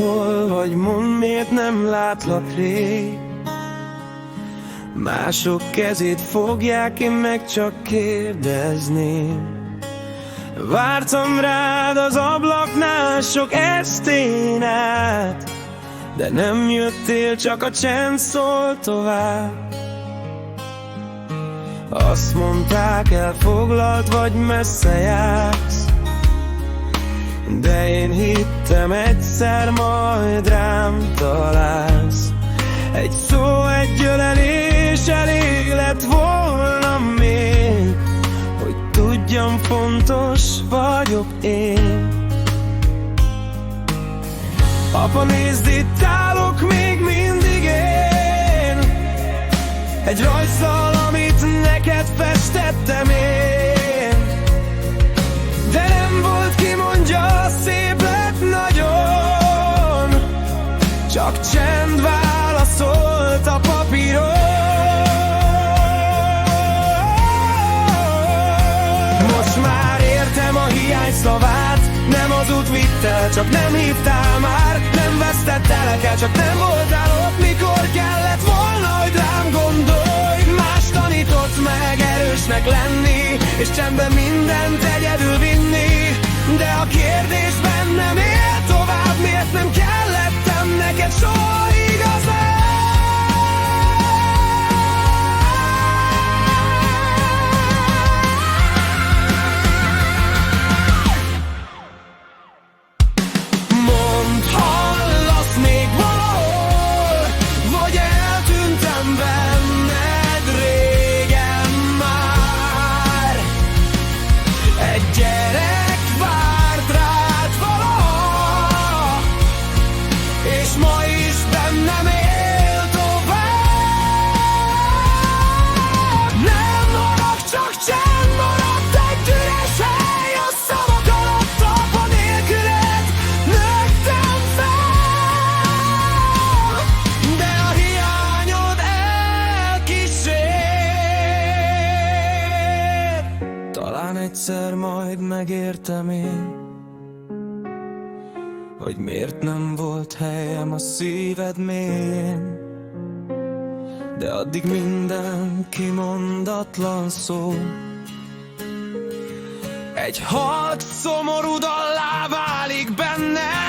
hol vagy, mondd, miért nem látlak rég. Mások kezét fogják, én meg csak kérdezném. Vártam rád az ablaknál sok estén át, de nem jöttél, csak a csend szól tovább. Azt mondták, elfoglalt vagy, messze jársz, de én hittem, egyszer majd rám találsz. Egy szó, egy ölelés elég lett volna még, hogy tudjam, fontos vagyok én. Apa, nézd, itt állok még mindig én, egy rajzzal, amit neked festettem én. De nem volt, ki mondja, szép lett nagyon, csak csend válaszolt a papíron. Most már értem a hiány szavát, nem az út vitt el, csak nem hívtál már. Nem vesztettelek el, csak nem voltál ott, mikor kellett volna, hogy rám gondolj. Más tanított meg erősnek lenni, és csendben mindent egyedül vinni. De a kérdés bennem él tovább, miért nem kellettem neked soha igazán? Talán egyszer majd megértem én, hogy miért nem volt helyem a szíved mélyén. De addig minden kimondatlan szó egy halk szomorú dallá válik bennem.